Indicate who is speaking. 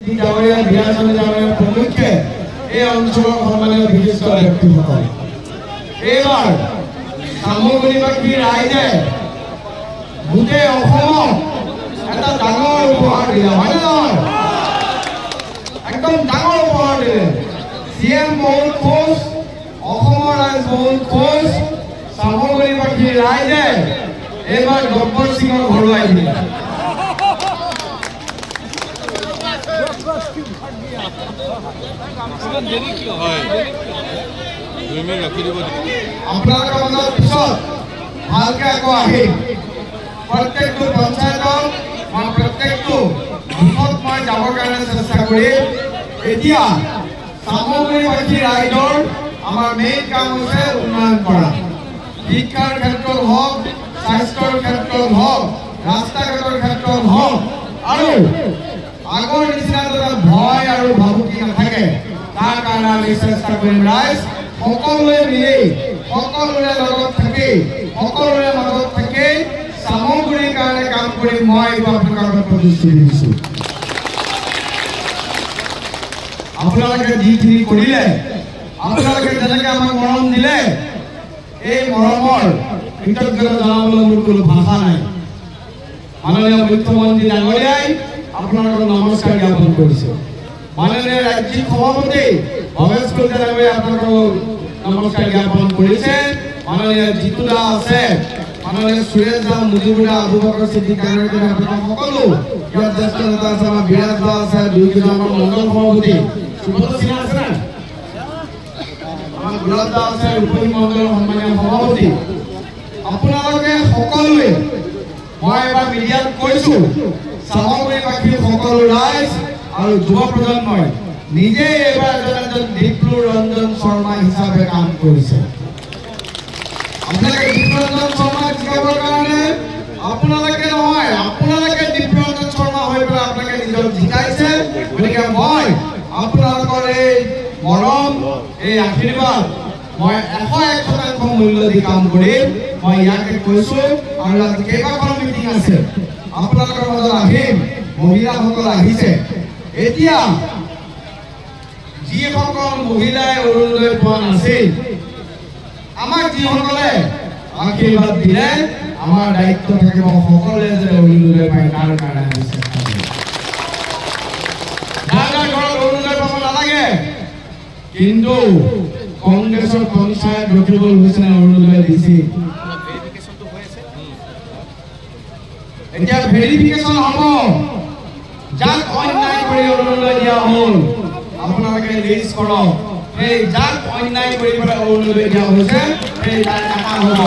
Speaker 1: ডাঙৰীয়া বিৰাজনী ডাঙৰীয়াৰ প্ৰমুখ্যে এই অঞ্চলৰ সন্মানীয় বিশিষ্ট ব্যক্তিসকল এইবাৰ সামগ্ৰীবাসী ৰাইজে গোটেই অসমত এটা ডাঙৰ উপহাৰ দিলে হয় নহয় একদম ডাঙৰ উপহাৰ দিলে CM বহুত খুশ অসমৰ ৰাইজ বহুত খুশ সামগ্ৰীবাসী ৰাইজে এইবাৰ গব্বৰ সিঙক ঘৰুৱাই দিলে আপোনালোকৰ মাজত পিছত ভালকে আকৌ আহিম প্ৰত্যেকটো পঞ্চায়তত মই প্ৰত্যেকটো বুথত মই যাবৰ কাৰণে চেষ্টা কৰিম এতিয়া সামগ্ৰীবাসী ৰাইজৰ আমাৰ মেইন কাম হৈছে উন্নয়ন কৰা শিক্ষাৰ ক্ষেত্ৰত হওক স্বাস্থ্যৰ ক্ষেত্ৰত হওক ৰাস্তা ঘাটৰ ক্ষেত্ৰত হওক আৰু আগৰ নিচিনা এটা ভয় আৰু ভাবুকি নাথাকে তাৰ কাৰণে আমি চেষ্টা কৰিম ৰাইজ সকলোৱে মিলি সকলোৰে লগত থাকি সকলোৰে মাজত থাকি সামগ্ৰীৰ কাৰণে কাম কৰি মই আপোনালোকৰ প্ৰতিশ্ৰুতি দিছোঁ আপোনালোকে যিখিনি কৰিলে আপোনালোকে যেনেকৈ আমাক মৰম দিলে এই মৰমৰ কৃতজ্ঞতা জনাবলৈ মোৰ কোনো ভাষা নাই মাননীয় মুখ্যমন্ত্ৰী ডাঙৰীয়াই আপোনালোকক নমস্কাৰ জ্ঞাপন কৰিছে মাননীয় ৰাজ্যিক সভাপতি ভৱেশ কলিতা ডাঙৰীয়াই আপোনালোকক নমস্কাৰ জ্ঞাপন কৰিছে মাননীয় জিতু দা আছে মাননীয় সুৰেশ দা মুজিবুৰ দা আবু বকৰ সিদ্দিক ডাঙৰীয়া আপোনালোক সকলো ইয়াত জ্যেষ্ঠ নেতা আছে আমাৰ বিৰাজ দা আছে দুইজন আমাৰ মণ্ডল সভাপতি সুব্ৰত সিং আছে না আমাৰ গুলাব দা আছে উপৰি মণ্ডলৰ সন্মানীয় সভাপতি আপোনালোকে সকলোৱে মই এবাৰ মিডিয়াত কৈছোঁ সামগ্ৰীবাসী সকলো ৰাইজ আৰু যুৱ প্ৰজন্মই নিজে এবাৰ এজন দীপ্লু ৰঞ্জন শৰ্মা হিচাপে কাম কৰিছে আপোনালোকে দীপ্লু ৰঞ্জন শৰ্মা জিকাবৰ কাৰণে আপোনালোকে নহয় আপোনালোকে দীপ্লু ৰঞ্জন শৰ্মা হৈ পেলাই আপোনালোকে নিজক জিকাইছে গতিকে মই আপোনালোকৰ এই মৰম এই আশীৰ্বাদ মই 101% মূল্য দি কাম কৰিম মই ইয়াকে কৈছোঁ আৰু আজি কেইবাখনো মিটিং আছে আপোনালোকৰ মাজত আহিম মহিলাসকল আহিছে এতিয়া যিসকল মহিলাই অৰুণোদয় পোৱা নাছিল আমাক যিসকলে আশীৰ্বাদ দিলে আমাৰ দায়িত্ব থাকিব সকলোৱে যে অৰুণোদয় পায় তাৰ কাৰণে আমি চেষ্টা কৰিম যাৰ ঘৰত অৰুণোদয় পাব নালাগে কিন্তু কংগ্ৰেছৰ পঞ্চায়ত ৰখিবল হুছেইনে অৰুণোদয় দিছিল এতিয়া ভেৰিফিকেশ্যন হ'ব যাক অন্যায় কৰি অৰুণোদয় দিয়া হ'ল আপোনালোকে লিষ্ট কৰক এই যাক অন্যায় কৰি পেলাই অৰুণোদয় দিয়া হৈছে সেই তাৰ কাটা হ'ব